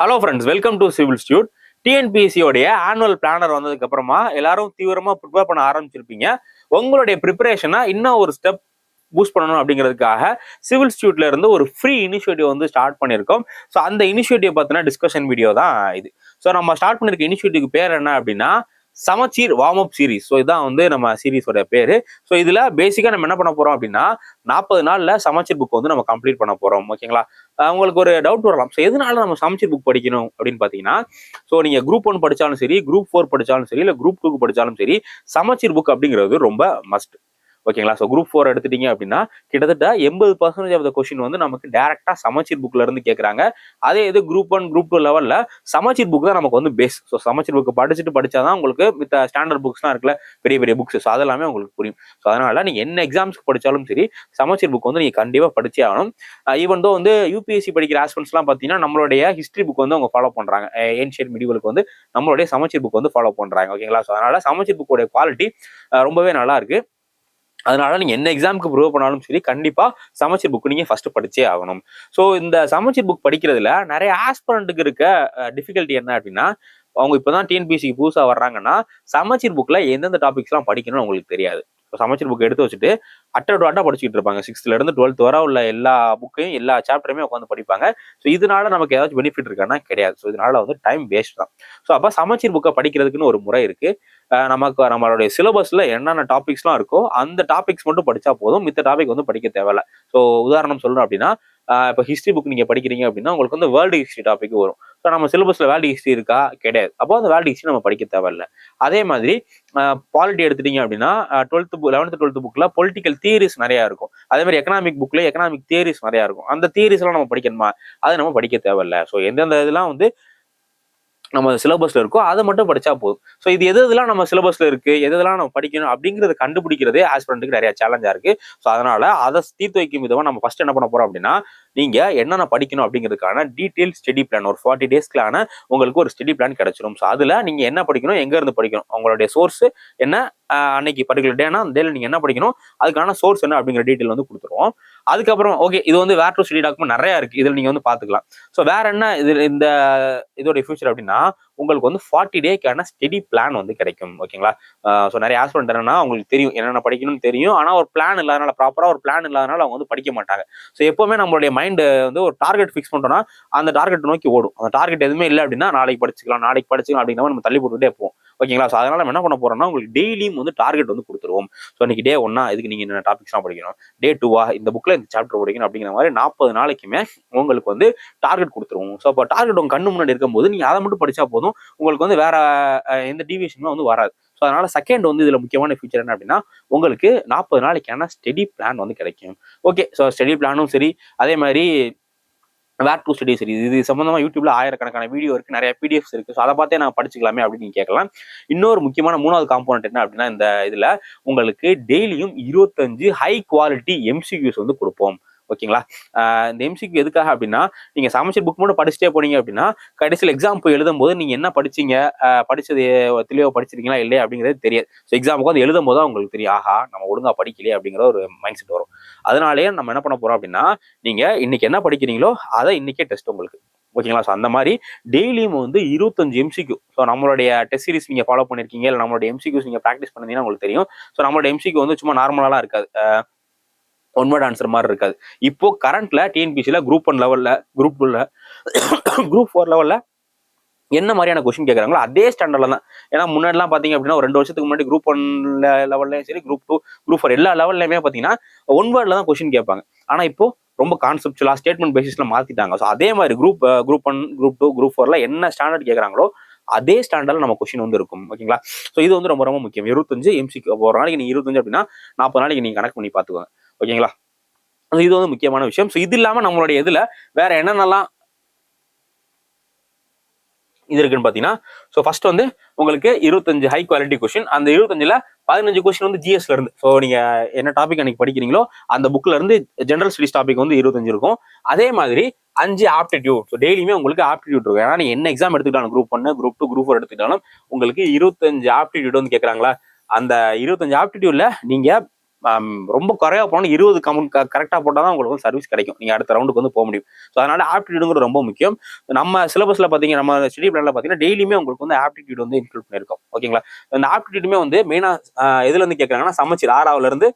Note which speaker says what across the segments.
Speaker 1: Hello friends, welcome to civil ஸ்டியூட். டிஎன்பிஎஸ்சியோடைய annual planner வந்ததுக்கு அப்புறமா எல்லாரும் தீவிரமா ப்ரிப்பேர் பண்ண ஆரம்பிச்சிருப்பீங்க. உங்களுடைய ப்ரிப்பரேஷனை இன்னும் ஒரு ஸ்டெப் பூஸ்ட் பண்ணணும் அப்படிங்கிறதுக்காக சிவில் ஸ்டியூட்ல இருந்து ஒரு ஃப்ரீ இனிஷியேட்டிவ் வந்து ஸ்டார்ட் பண்ணியிருக்கோம். ஸோ அந்த இனிஷியேட்டிவ் பத்தின டிஸ்கஷன் வீடியோ தான் இது. ஸோ நம்ம ஸ்டார்ட் பண்ணிருக்க இனிஷியேட்டிவ் பேர் என்ன அப்படின்னா சமச்சீர் வார்ம் அப் சீரீஸ். ஸோ இதான் வந்து நம்ம சீரீஸோட பேரு. ஸோ இதுல பேசிக்கா நம்ம என்ன பண்ண போறோம் அப்படின்னா 40 நாள்ல சமச்சீர் புக் வந்து நம்ம கம்ப்ளீட் பண்ண போறோம். ஓகேங்களா? உங்களுக்கு ஒரு டவுட் வரலாம். ஸோ எதனால நம்ம சமச்சீர் புக் படிக்கணும் அப்படின்னு பாத்தீங்கன்னா, ஸோ நீங்க குரூப் 1 படிச்சாலும் சரி, குரூப் 4 படிச்சாலும் சரி, இல்ல குரூப் 2 படிச்சாலும் சரி, சமச்சீர் புக் அப்படிங்கிறது ரொம்ப மஸ்ட். ஓகேங்களா? ஸோ குரூப் 4 எடுத்துட்டீங்க அப்படின்னா கிட்டத்தட்ட 80% ஆஃப் த கொஸ்டின் வந்து நமக்கு டைரக்டா சமச்சீர் புக்ல இருந்து கேட்கறாங்க. அதே இது குரூப் 1 குரூப் 2 லெவல்ல சமச்சீர் புக் தான் நமக்கு வந்து பேஸ். ஸோ சமச்சீர் புக் படிச்சாதான் உங்களுக்கு மித்த ஸ்டாண்டர்ட் புக்ஸ்லாம் இருக்குல்ல, பெரிய பெரிய புக்ஸ், ஸோ அதெல்லாமே உங்களுக்கு புரியும். ஸோ அதனால நீங்க என்ன எக்ஸாம்ஸ்க்கு படிச்சாலும் சரி, சமச்சீர் புக் வந்து நீங்க கண்டிப்பா படிச்சே ஆகணும். ஈவன் தோ வந்து யூபிஎஸ்சி படிக்கிற ஆஸ்பிரண்ட்ஸ் எல்லாம் பாத்தீங்கன்னா நம்மளுடைய ஹிஸ்டரி புக் வந்து அவங்க ஃபாலோ பண்றாங்க. ஏன்ஷியன்ட் மிடிவலுக்கு வந்து நம்மளுடைய சமச்சீர் புக் வந்து ஃபாலோ பண்றாங்க. ஓகேங்களா? ஸோ அதனால சமச்சீர் புக்கோட குவாலிட்டி ரொம்பவே நல்லா இருக்கு. அதனால நீங்க என்ன எக்ஸாமுக்கு ப்ரிப்பேர் பண்ணாலும் சரி, கண்டிப்பா சமச்சீர் புக் நீங்க ஃபர்ஸ்ட் படிச்சே ஆகணும். ஸோ இந்த சமச்சீர் புக் படிக்கிறதுல நிறைய ஆஸ்பிரண்ட்டுக்கு இருக்க டிஃபிகல்ட்டி என்ன அப்படின்னா, அவங்க இப்பதான் டிஎன்பிஎஸ்சிக்கு புதுசா வர்றாங்கன்னா சமச்சீர் புக்ல எந்தெந்த டாபிக்ஸ் எல்லாம் படிக்கணும்னு அவங்களுக்கு தெரியாது. சமச்சீர் புக் எடுத்து வச்சுட்டு அட்டா படிச்சுட்டு இருப்பாங்க. 6th இருந்து 12th வரை உள்ள எல்லா புக்கையும் எல்லா சாப்டருமே உட்காந்து படிப்பாங்க. ஸோ இதனால நமக்கு ஏதாச்சும் பெனிஃபிட் இருக்கான்னா கிடையாது. ஸோ இதனால வந்து டைம் வேஸ்ட் தான். ஸோ அப்ப சமச்சீர் புக்கை படிக்கிறதுக்குன்னு ஒரு முறை இருக்கு. நமக்கு நம்மளுடைய சிலபஸ்ல என்னென்ன டாபிக்ஸ்லாம் இருக்கோ அந்த டாபிக்ஸ் மட்டும் படிச்சா போதும். மித்த டாபிக் வந்து படிக்க தேவையில்ல. ஸோ உதாரணம் சொல்லணும் அப்படின்னா, இப்போ ஹிஸ்டரி புக் நீங்க படிக்கிறீங்க அப்படின்னா உங்களுக்கு வந்து வேர்ல்டு ஹிஸ்டரி டாபிக் வரும். ஸோ நம்ம சிலபஸ்ல வேர்ல்டு ஹிஸ்டரி இருக்கா? கிடையாது. அப்போ அந்த வேர்ல்டு ஹிஸ்டரி நம்ம படிக்க தேவையில்ல. அதே மாதிரி பாலிட்டி எடுத்துட்டீங்க அப்படின்னா 11th 12th புக்ல பொலிட்டிக்கல் தியரிஸ் நிறைய இருக்கும். அதே மாதிரி எக்கனாமிக் புக்ல எக்கனாமிக் தியரிஸ் நிறைய இருக்கும். அந்த தியரிஸ் எல்லாம் நம்ம படிக்கணுமா? அதை நம்ம படிக்க தேவையில்ல. ஸோ எந்தெந்த இதெல்லாம் வந்து நம்ம சிலபஸ்ல இருக்கோ அதை மட்டும் படிச்சா போதும். ஸோ இது எதெல்லாம் நம்ம சிலபஸ்ல இருக்கு, எதெல்லாம் நம்ம படிக்கணும் அப்படிங்கறத கண்டுபிடிக்கிறதே ஆஸ்பிரண்ட்டுக்கு நிறைய சேலஞ்சா இருக்கு. ஸோ அதனால அதை தீர்த்து வைக்கும் விதமா நம்ம ஃபர்ஸ்ட் என்ன பண்ண போறோம் அப்படின்னா, நீங்க என்னென்ன படிக்கணும் அப்படிங்கிறதுக்கான டீடைல் ஸ்டடி பிளான் ஒரு 40 டேஸ்க்கான உங்களுக்கு ஒரு ஸ்டடி பிளான் கிடைச்சிடும். ஸோ அதுல நீங்க என்ன படிக்கணும், எங்க இருந்து படிக்கணும், உங்களுடைய சோர்ஸ் என்ன, அன்னைக்கு பர்டிகுலர் டேனா அந்த டேல நீங்க என்ன படிக்கணும், அதுக்கான சோர்ஸ் என்ன அப்படிங்கிற டீடைல் வந்து கொடுத்துருவோம். அதுக்கப்புறம் ஓகே, இது வந்து வேர் டு ஸ்டடி டாக்குமெண்ட் நிறைய இருக்கு, இதுல நீங்க வந்து பாத்துக்கலாம். ஸோ வேற என்ன இது இந்த இதோட ஃபியூச்சர் அப்படின்னா, உங்களுக்கு வந்து 40 டேக்கான ஸ்டடி பிளான் வந்து கிடைக்கும். ஓகேங்களா? ஸோ நிறைய ஆஸ்பிரண்ட் என்னன்னா அவங்களுக்கு தெரியும் என்னென்ன படிக்கணும்னு தெரியும், ஆனா ஒரு பிளான் இல்லாதனால, ப்ராப்பரா ஒரு பிளான் இல்லாதனால அவங்க வந்து படிக்க மாட்டாங்க. ஸோ எப்பவுமே நம்மளுடைய மைண்ட் வந்து ஒரு டார்கெட் ஃபிக்ஸ் பண்றோம்னா அந்த டார்கெட் நோக்கி ஓடும். அந்த டார்கெட் எதுவுமே இல்லை அப்படின்னா நாளைக்கு படிச்சுக்கலாம் அப்படிங்கிற மாதிரி நம்ம தள்ளி போட்டுட்டே போவோம். ஓகேங்களா? ஸோ அதனால நம்ம என்ன பண்ண போறோம்னா, உங்களுக்கு டெய்லியும் வந்து டார்கெட் வந்து கொடுத்துருவோம். ஸோ இன்னைக்கு டே 1 இதுக்கு நீங்க என்ன டாபிக்ஸ்லாம் படிக்கணும், டே 2 இந்த புக்ல இந்த சாப்டர் படிக்கணும் அப்படிங்கிற மாதிரி 40 நாளைக்குமே உங்களுக்கு வந்து டார்கெட் கொடுத்துருவோம். ஸோ அப்போ டார்கெட் உங்க கண்ணு முன்னாடி இருக்கும்போது நீங்க அதை மட்டும் படிச்சா போதும். உங்களுக்கு வந்து வேற எந்த டிவியேஷனும் வந்து வராது. ஸோ அதனால செகண்ட் வந்து இதுல முக்கியமான ஃபீச்சர் என்ன அப்படின்னா, உங்களுக்கு 40 நாளைக்கான ஸ்டடி பிளான் வந்து கிடைக்கும். ஓகே, ஸோ ஸ்டடி பிளானும் சரி, அதே மாதிரி வேர் டு ஸ்டடி சரி, இது சம்பந்தமா யூடியூப்ல ஆயிரக்கணக்கான வீடியோ இருக்கு, நிறைய பிடிஎஃப்ஸ் இருக்கு. ஸோ அதை பார்த்தே நான் படிச்சுக்கலாமே அப்படின்னு நீங்க கேட்கலாம். இன்னொரு முக்கியமான 3வது காம்போனன்ட் என்ன அப்படின்னா, இந்த இதுல உங்களுக்கு டெய்லியும் 25 ஹை குவாலிட்டி எம்சிக்யூஸ் வந்து கொடுப்போம். ஓகேங்களா? இந்த எம்சிக்யூ எதுக்காக அப்படின்னா, நீங்க சமச்சீர் புக் மட்டும் படிச்சுட்டே போனீங்க அப்படின்னா கடைசியில் எக்ஸாம் போய் எழுதும் போது நீங்க என்ன படிச்சீங்க, படிச்சது தெளிவா படிச்சிருக்கீங்களா இல்லையா அப்படிங்கிறது தெரியாது. ஸோ எக்ஸாமுக்கு வந்து எழுதும் போது உங்களுக்கு தெரியும், ஆஹா நம்ம ஒழுங்கா படிக்கலையே அப்படிங்கிற ஒரு மைண்ட் செட் வரும். அதனாலேயே நம்ம என்ன பண்ண போறோம் அப்படின்னா, நீங்க இன்னைக்கு என்ன படிக்கிறீங்களோ அதை இன்னைக்கே டெஸ்ட் உங்களுக்கு. ஓகேங்களா? ஸோ அந்த மாதிரி டெய்லியும் வந்து 25 எம்சிக்யூ. ஸோ நம்மளுடைய டெஸ்ட் சீரிஸ் நீங்க ஃபாலோ பண்ணிருக்கீங்க, இல்லை நம்மளுடைய எம்சிக்யூஸ் நீங்க ப்ராக்டிஸ் பண்ணீங்கன்னா உங்களுக்கு தெரியும். ஸோ நம்மளோட எம்சிக்யூ வந்து சும்மா நார்மலாலாம் இருக்காது, ஒன் வேர்ட் ஆன்சர் மாதிரி இருக்காது. இப்போ கரண்ட்ல டிஎன்பிசில குரூப் 1 லெவல்ல, குரூப் 2ல, குரூப் 4 லெவல்ல என்ன மாதிரியான கொஸ்டின் கேட்கறாங்களோ அதே ஸ்டாண்டர்ட்ல தான். ஏன்னா முன்னாடிலாம் பாத்தீங்க அப்படின்னா ஒரு 2 வருஷத்துக்கு முன்னாடி குரூப் 1 லெவல்லையும் சரி, குரூப் 2 குரூப் 4 எல்லா லெவல்லையுமே பாத்தீங்கன்னா ஒன் வேர்ட்ல தான் கொஸ்டின் கேட்பாங்க. ஆனா இப்போ ரொம்ப கான்செப்டுவலா ஸ்டேட்மெண்ட் பேசிஸ்ல மாத்திட்டாங்க. ஸோ அதே மாதிரி குரூப் 1 குரூப் 2 குரூப் 4ல என்ன ஸ்டாண்டர்ட் கேட்கறாங்களோ அதே ஸ்டாண்டர்ட்ல நம்ம கொஸ்டின் வந்து இருக்கும். ஓகேங்களா? ஸோ இது வந்து ரொம்ப ரொம்ப முக்கியம். 25 எம்சிக்யூ ஒரு நாளைக்கு நீங்க 25 அப்படின்னா 40 நாளைக்கு நீங்க கணக்கு பண்ணி பாத்துக்கோங்க. ஓகேங்களா? இது வந்து முக்கியமான விஷயம். ஸோ இது இல்லாம நம்மளுடைய இதுல வேற என்னென்னலாம் இது இருக்குன்னு பாத்தீங்கன்னா, ஸோ ஃபர்ஸ்ட் வந்து உங்களுக்கு 25 ஹை குவாலிட்டி கொஸ்டின். அந்த 25ல 15 கொஸ்டின் வந்து ஜிஎஸ்ல இருந்து. ஸோ நீங்க என்ன டாபிக் அன்னைக்கு படிக்கிறீங்களோ அந்த புக்ல இருந்து ஜெனரல் ஸ்டடிஸ் டாபிக் வந்து 25 இருக்கும். அதே மாதிரி 5 ஆப்டிடியூட். ஸோ டெய்லியுமே உங்களுக்கு ஆப்டிடியூட் இருக்கும். ஏன்னா நீங்க என்ன எக்ஸாம் எடுத்துக்கிட்டாலும், குரூப் 1 குரூப் 2 குரூப் 4 எடுத்துக்கிட்டாலும் உங்களுக்கு 25 ஆப்டிடியூட் வந்து கேட்கறாங்களா, அந்த 25 ஆப்டிடியூட்ல நீங்க ரொம்ப குறையா போனால் 20 கரெக்டாக போட்டால் தான் உங்களுக்கு வந்து சர்வீஸ் கிடைக்கும், நீங்கள் அடுத்த ரவுண்டுக்கு வந்து போக முடியும். ஸோ அதனால ஆப்டிடியூடுங்கிறது ரொம்ப முக்கியம். நம்ம சிலபஸில் பார்த்தீங்கன்னா, நம்ம ஸ்டடி பிளானில் பார்த்தீங்கன்னா டெய்லியுமே உங்களுக்கு வந்து ஆப்டிடியூட் வந்து இன்க்ளூட் பண்ணியிருக்கோம். ஓகேங்களா? இந்த ஆப்டிடியூடுமே வந்து மெயினாக எதுல இருந்து கேட்குறாங்கன்னா, சமச்சீர் 6ஆவதுல இருந்து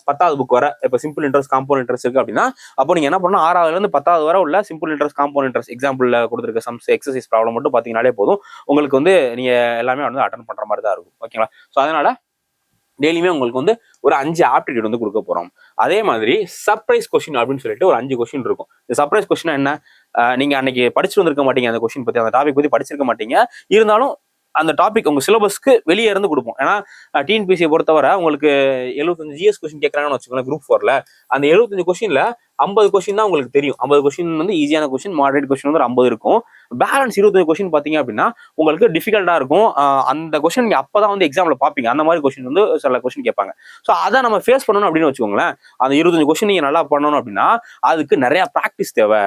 Speaker 1: 10வது புக் வர. இப்போ சிம்பிள் இன்ட்ரெஸ்ட், காம்பவுண்ட் இன்ட்ரெஸ்ட் இருக்கு அப்படின்னா, அப்போ நீங்க என்ன பண்ணணும், 6ஆவதுல இருந்து 10வது வரை உள்ள சிம்பிள் இன்ட்ரெஸ்ட், காம்பவுண்ட் இன்ட்ரெஸ்ட் எக்ஸாம்பிள்ல கொடுத்துருக்க சம்ஸ், எக்ஸசைஸ் ப்ராப்ளம் மட்டும் பாத்தீங்கன்னாலே போதும், உங்களுக்கு வந்து நீங்க எல்லாமே வந்து அட்டன் பண்ற மாதிரி தான் இருக்கும். ஓகேங்களா? ஸோ அதனால டெய்லியுமே உங்களுக்கு வந்து ஒரு 5 ஆப்டிடியூட் வந்து கொடுக்க போறோம். அதே மாதிரி சர்ப்ரைஸ் கொஸ்டின் அப்படின்னு சொல்லிட்டு ஒரு 5 கொஸ்டின் இருக்கும். இந்த சர்ப்ரைஸ் கொஸ்டின் என்ன, நீங்க அன்னைக்கு படிச்சுட்டு வந்திருக்க மாட்டீங்க, அந்த கொஸ்டின் பத்தி, அந்த டாபிக் பத்தி படிச்சிருக்க மாட்டீங்க. இருந்தாலும் அந்த டாபிக் உங்க சிலபஸ்க்கு வெளியே இருந்து கொடுப்போம். ஏன்னா டிஎன்பிசியை பொறுத்தவரை உங்களுக்கு 75 ஜிஎஸ் கொஸ்டின் கேட்கறாங்கன்னு வச்சுக்கோங்களேன் குரூப் 4ல. அந்த 75 கொஸ்டின்ல 50 கொஸ்டின் தான் உங்களுக்கு தெரியும். 50 கொஸ்டின் வந்து ஈஸியான கொஸ்டின், மாடரேட் கொஸ்டின் வந்து 50 இருக்கும். பேலன்ஸ் 25 கொஸ்டின் பாத்தீங்க அப்படின்னா உங்களுக்கு டிஃபிகல்ட்டா இருக்கும். அந்த கொஸ்டின் நீங்க அப்பதான் வந்து எக்ஸாம்ல பாப்பீங்க. அந்த மாதிரி கொஸ்டின் வந்து சில கொஸ்டின் கேட்பாங்க. ஸோ அதை நம்ம ஃபேஸ் பண்ணணும் அப்படின்னு வச்சுக்கோங்களேன். அந்த 25 கொஸ்டின் நீங்க நல்லா பண்ணணும் அப்படின்னா அதுக்கு நிறைய ப்ராக்டிஸ் தேவை.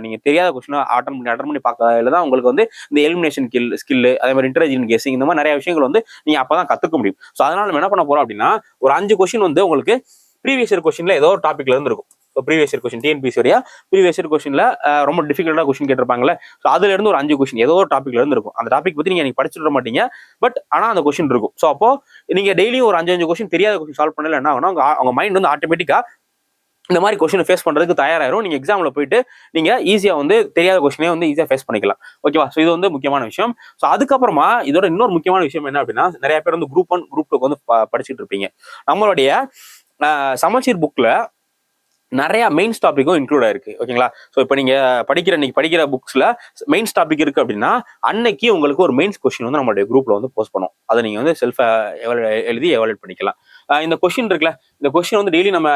Speaker 1: நீங்க தெரியாத கொஸ்டின் அட்டன் பண்ணி பார்க்கறதுல தான் உங்களுக்கு வந்து இந்த எலிமினேஷன் ஸ்கில், அதே மாதிரி இன்டெலிஜென்ட் கெஸிங், இந்த மாதிரி நிறைய விஷயங்கள் வந்து நீங்க அப்பதான் கத்துக்க முடியும். ஸோ அதனால நம்ம என்ன பண்ண போறோம் அப்படின்னா, ஒரு 5 கொஸ்டின் வந்து உங்களுக்கு ப்ரீவியஸ் இயர் கொஸ்டின்ல ஏதோ ஒரு டாபிக்ல இருந்து இருக்கும். ப்ரீவியஸ் இயர் கொஸ்டின், டிஎன்பிசி உடைய ப்ரீவியஸ் இயர் கொஸ்டின்ல ரொம்ப டிஃபிகல்ட்டா கொஸ்டின் கேட்டிருப்பாங்கல்ல. ஸோ அதுல இருந்து ஒரு 5 கொஸ்டின் ஏதோ ஒரு டாபிக்ல இருந்து இருக்கும். அந்த டாபிக் பத்தி நீங்க படிச்சுட்டு வர மாட்டீங்க, பட் ஆனா அந்த கொஸ்டின் இருக்கும். ஸோ அப்போ நீங்க டெய்லியும் ஒரு 5 கொஸ்டின் தெரியாத கொஸ்டின் சால்வ் பண்ணல என்ன ஆகும்னா, அவங்க மைண்ட் வந்து ஆட்டோமேட்டிக்கா இந்த மாதிரி கொஸ்டின் ஃபேஸ் பண்றதுக்கு தயாராயிரும். நீங்க எக்ஸாம்ல போயிட்டு நீங்க ஈஸியா வந்து தெரியாத கொஸ்டினே வந்து ஈஸியா ஃபேஸ் பண்ணிக்கலாம். ஓகேவா? ஸோ இது வந்து முக்கியமான விஷயம். ஸோ அதுக்கப்புறமா இதோட இன்னொரு முக்கியமான விஷயம் என்ன அப்படின்னா, நிறைய பேர் வந்து குரூப் 1, குரூப் 2 வந்து படிச்சுட்டு இருப்பீங்க. நம்மளுடைய சமச்சீர் புக்ல நிறைய மெயின்ஸ் டாபிக்கும் இன்க்ளூட் ஆயிருக்கு. ஓகேங்களா? ஸோ இப்போ நீங்க படிக்கிற புக்ஸ்ல மெயின்ஸ் டாபிக் இருக்கு அப்படின்னா, அன்னைக்கு உங்களுக்கு ஒரு மெயின்ஸ் கொஸ்டின் வந்து நம்மளுடைய குரூப்ல வந்து போஸ்ட் பண்ணுவோம். அதை நீங்க வந்து செல்ஃபா எழுதி எவாலுவேட் பண்ணிக்கலாம். இந்த கொஸ்டின் இருக்குல்ல, இந்த கொஸ்டின் வந்து டெய்லி நம்ம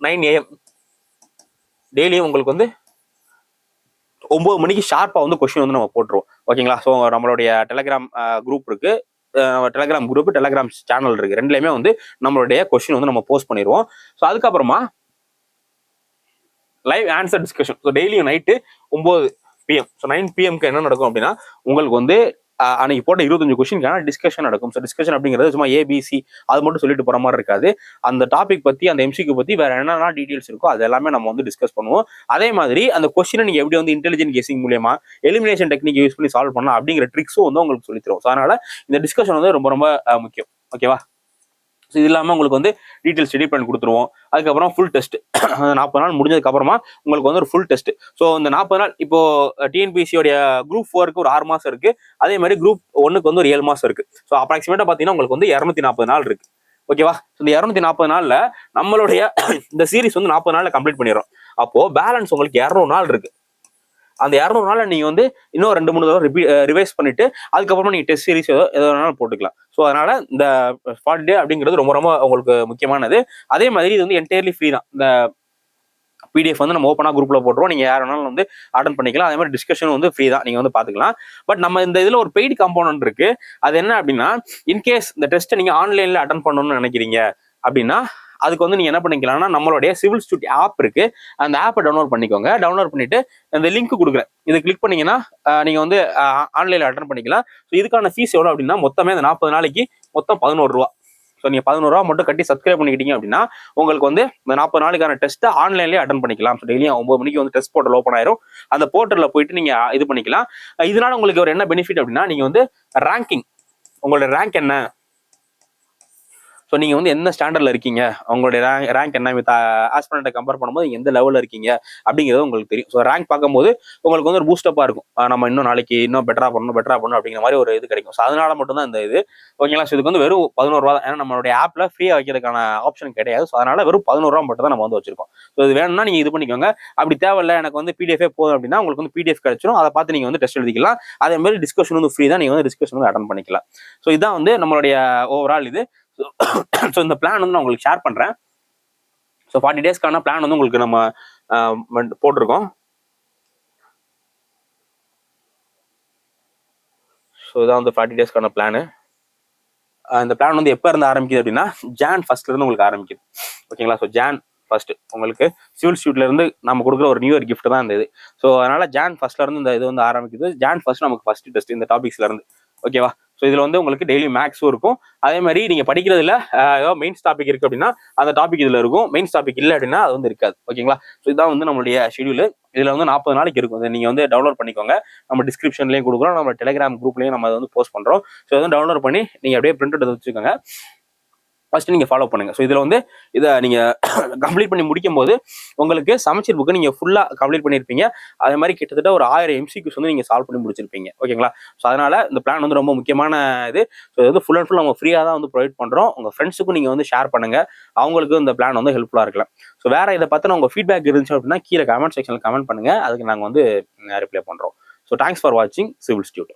Speaker 1: 9 AM டெய்லியும் உங்களுக்கு வந்து 9 மணிக்கு ஷார்ப்பா வந்து கொஸ்டின் வந்து நம்ம போட்டுருவோம். ஓகேங்களா? ஸோ நம்மளுடைய டெலிகிராம் குரூப் இருக்கு, டெலிகிராம் குரூப், டெலிகிராம் சேனல் இருக்கு. ரெண்டுலயுமே வந்து நம்மளுடைய கொஸ்டின் வந்து நம்ம போஸ்ட் பண்ணிடுவோம். ஸோ அதுக்கப்புறமா லைவ் ஆன்சர் டிஸ்கஷன். ஸோ டெய்லியும் நைட்டு 9 PM, ஸோ 9 PMக்கு என்ன நடக்கும் அப்படின்னா, உங்களுக்கு வந்து அன்னைக்கு போட்ட 25 கொஸ்டினுக்கான டிஸ்கஷன் நடக்கும். ஸோ டிஸ்கஷன் அப்படிங்கிறது சும்மா ஏபிசி அது மட்டும் சொல்லிட்டு போற மாதிரி இருக்காது. அந்த டாபிக் பத்தி, அந்த எம்சிக்கு பத்தி வேற என்னென்ன டீடைல்ஸ் இருக்கோ அது எல்லாமே நம்ம வந்து டிஸ்கஸ் பண்ணுவோம். அதே மாதிரி அந்த கொஸ்டினை நீங்க எப்படி வந்து இன்டெலிஜென்ட் கெஸிங் மூலியமா எலிமினேஷன் டெக்னிக் யூஸ் பண்ணி சால்வ் பண்ணலாம் அப்படிங்கிற ட்ரிக்ஸும் வந்து உங்களுக்கு சொல்லி தரும். ஸோ அதனால இந்த டிஸ்கஷன் வந்து ரொம்ப ரொம்ப முக்கியம். ஓகேவா? ஸோ இது இல்லாமல் உங்களுக்கு வந்து டீட்டெயில் ஸ்டடி பிளான் கொடுத்துருவோம். அதுக்கப்புறம் ஃபுல் டெஸ்ட் 40 நாள் முடிஞ்சதுக்கு அப்புறமா உங்களுக்கு வந்து ஒரு ஃபுல் டெஸ்ட். ஸோ இந்த 40 நாள் இப்போ டிஎன்பிசியோடைய குரூப் 4க்கு ஒரு 6 மாசம் இருக்கு. அதே மாதிரி குரூப் 1க்கு வந்து ஒரு 7 மாசம் இருக்கு. ஸோ அப்ராக்சிமேட்டா பார்த்தீங்கன்னா உங்களுக்கு வந்து 240 நாள் இருக்கு. ஓகேவா? இந்த 240 நாள்ல நம்மளுடைய இந்த சீரிஸ் வந்து 40 நாள்ல கம்ப்ளீட் பண்ணிடுறோம். அப்போ பேலன்ஸ் உங்களுக்கு 200 நாள் இருக்கு. அந்த 200 நாள்ல நீங்க வந்து இன்னும் 2-3 தடவை ரிவைஸ் பண்ணிட்டு அதுக்கப்புறமா நீங்க டெஸ்ட் சீரிஸ் எதோ வேணாலும் போட்டுக்கலாம். ஸோ அதனால இந்த 40 டே அப்படிங்கிறது ரொம்ப ரொம்ப உங்களுக்கு முக்கியமானது. அதே மாதிரி இது வந்து என்டையர்லி ஃப்ரீ தான். இந்த பிடிஎஃப் வந்து நம்ம ஓப்பனா குரூப்ல போட்டுருவோம். நீங்க யார் வேணாலும் வந்து அட்டன் பண்ணிக்கலாம். அதே மாதிரி டிஸ்கஷன் வந்து ஃப்ரீ தான், நீங்க வந்து பாத்துக்கலாம். பட் நம்ம இந்த இதுல ஒரு பெய்டு காம்பவுண்ட் இருக்கு. அது என்ன அப்படின்னா, இன்கேஸ் இந்த டெஸ்ட்டை நீங்க ஆன்லைன்ல அட்டன் பண்ணணும்னு நினைக்கிறீங்க அப்படின்னா அதுக்கு வந்து நீங்க என்ன பண்ணிக்கலாம்னா, நம்மளுடைய சிவில் ஸ்டூட் ஆப் இருக்கு, அந்த ஆப்பை டவுன்லோட் பண்ணிக்கோங்க. டவுன்லோட் பண்ணிட்டு இந்த லிங்க் கொடுக்குறேன், இது கிளிக் பண்ணீங்கன்னா நீங்க வந்து ஆன்லைன்ல அட்டன் பண்ணிக்கலாம். ஸோ இதுக்கான ஃபீஸ் எவ்வளவு அப்படின்னா, மொத்தமே அந்த 40 நாளைக்கு மொத்தம் 11 ரூபா. ஸோ நீங்க 11 ரூபா மட்டும் கட்டி சப்ஸ்கிரைப் பண்ணிக்கிட்டீங்க அப்படின்னா உங்களுக்கு வந்து இந்த 40 நாளுக்கான டெஸ்ட்டை ஆன்லைன்லேயே அட்டன் பண்ணிக்கலாம். ஸோ டெய்லியும் 9 மணிக்கு வந்து டெஸ்ட் போர்ட்டல் ஓப்பன் ஆயிரும். அந்த போர்ட்டலில் போயிட்டு நீங்க இது பண்ணிக்கலாம். இதனால உங்களுக்கு ஒரு என்ன பெனிஃபிட் அப்படின்னா, நீங்க வந்து ரேங்கிங், உங்களோட ரேங்க் என்ன, ஸோ நீங்கள் வந்து எந்த ஸ்டாண்டர்டில் இருக்கீங்க, உங்களுடைய ரேங்க் என்ன, வித் ஆஸ்பிரண்ட்டை கம்பேர் பண்ணும்போது நீங்கள் எந்த லெவலில் இருக்கீங்க அப்படிங்கிறது உங்களுக்கு தெரியும். ஸோ ரேங்க் பார்க்கும்போது உங்களுக்கு வந்து ஒரு பூஸ்டப்பாக இருக்கும். நம்ம இன்னும் நாளைக்கு இன்னும் பெட்டராக பண்ணணும் அப்படிங்கிற மாதிரி ஒரு இது கிடைக்கும். ஸோ அதனால மட்டும்தான் இந்த இது. ஓகேங்களா? ஸோ இதுக்கு வந்து வெறும் 11 ரூபா தான். ஏன்னா நம்மளுடைய ஆப்பில் ஃப்ரீயாக வைக்கிறதுக்கான ஆப்ஷன் கிடையாது. ஸோ அதனால வெறும் 11 ரூபா மட்டும் தான் நம்ம வந்து வச்சிருக்கோம். ஸோ இது வேணும்னா நீங்கள் இது பண்ணிக்கோங்க. அப்படி தேவையில்லை, எனக்கு வந்து பிடிஎஃபே போதும் அப்படின்னா உங்களுக்கு வந்து பிடிஎஃப் கிடைச்சிடும். அதை பார்த்து நீங்கள் வந்து டெஸ்ட் எழுதிக்கலாம். அதே மாதிரி டிஸ்கஷன் வந்து ஃப்ரீ தான், நீங்கள் வந்து டிஸ்கஷன் வந்து அட்டன் பண்ணிக்கலாம். ஸோ இதுதான் வந்து நம்மளுடைய ஓவரால் இது. ஸோ இந்த பிளான் வந்து நான் உங்களுக்கு ஷேர் பண்றேன். ஸோ 40 டேஸ்க்கான பிளான் வந்து உங்களுக்கு நம்ம போட்டிருக்கோம். ஸோ இதான் வந்து 40 டேஸ்க்கான பிளானு. இந்த பிளான் வந்து எப்போ இருந்து ஆரம்பிக்குது அப்படின்னா, Jan 1 இருந்து உங்களுக்கு ஆரம்பிக்குது. ஓகேங்களா? ஸோ Jan 1 உங்களுக்கு சிவில் ஸ்டூட்ல இருந்து நம்ம கொடுக்குற ஒரு நியூ இயர் கிஃப்ட் தான் இந்த இது. ஸோ அதனால Jan 1 இருந்து இந்த இது வந்து ஆரம்பிக்குது. Jan 1 நமக்கு ஃபர்ஸ்ட் டெஸ்ட் இந்த டாபிக்ஸ்ல இருந்து. ஓகேவா? ஸோ இதில் வந்து உங்களுக்கு டெய்லி மேக்ஸும் இருக்கும். அதே மாதிரி நீங்கள் படிக்கிறதுல ஏதாவது மெயின்ஸ் டாபிக் இருக்குது அப்படின்னா அந்த டாபிக் இதில் இருக்கும். மெயின்ஸ் டாபிக் இல்லை அப்படின்னா அது வந்து இருக்காது. ஓகேங்களா? ஸோ இதுதான் வந்து நம்மளுடைய ஷெடியூல். இதில் வந்து 40 நாளைக்கு இருக்கும். இதை நீங்கள் வந்து டவுன்லோட் பண்ணிக்கோங்க. நம்ம டிஸ்கிரிப்ஷன்லேயும் கொடுக்குறோம், நம்ம டெலிகிராம் குரூப்லேயும் நம்ம அதை வந்து போஸ்ட் பண்ணுறோம். ஸோ வந்து டவுன்லோட் பண்ணி நீங்கள் அப்படியே பிரிண்ட் எடுத்து வச்சுக்கோங்க. ஃபர்ஸ்ட் நீங்கள் ஃபாலோ பண்ணுங்க. ஸோ இதில் வந்து இதை நீங்கள் கம்ப்ளீட் பண்ணி முடிக்கும் போது உங்களுக்கு சமச்சீர் புக்கு நீங்கள் ஃபுல்லாக கம்ப்ளீட் பண்ணியிருப்பீங்க. அதே மாதிரி கிட்டத்தட்ட ஒரு 1000 MCQs வந்து நீங்கள் சால்வ் பண்ணி முடிச்சிருப்பீங்க. ஓகேங்களா? ஸோ அதனால இந்த பிளான் வந்து ரொம்ப முக்கியமான இது. ஸோ இது வந்து ஃபுல் அண்ட் ஃபுல் நம்ம ஃப்ரீயாக தான் வந்து ப்ரொவைட் பண்ணுறோம். உங்கள் ஃப்ரெண்ட்ஸுக்கும் நீங்கள் வந்து ஷேர் பண்ணுங்க, அவங்களுக்கு இந்த பிளான் வந்து ஹெல்ப்ஃபுல்லாக இருக்கலாம். ஸோ வேற இதை பற்றின உங்கள் ஃபீட்பேக் இருந்துச்சு அப்படின்னா கீழே கமெண்ட் செக்ஷனில் கமெண்ட் பண்ணுங்க. அதுக்கு நாங்கள் வந்து ரிப்ளை பண்ணுறோம். ஸோ தேங்க்ஸ் ஃபார் வாட்சிங் சிவில் இன்ஸ்டிடியூட்.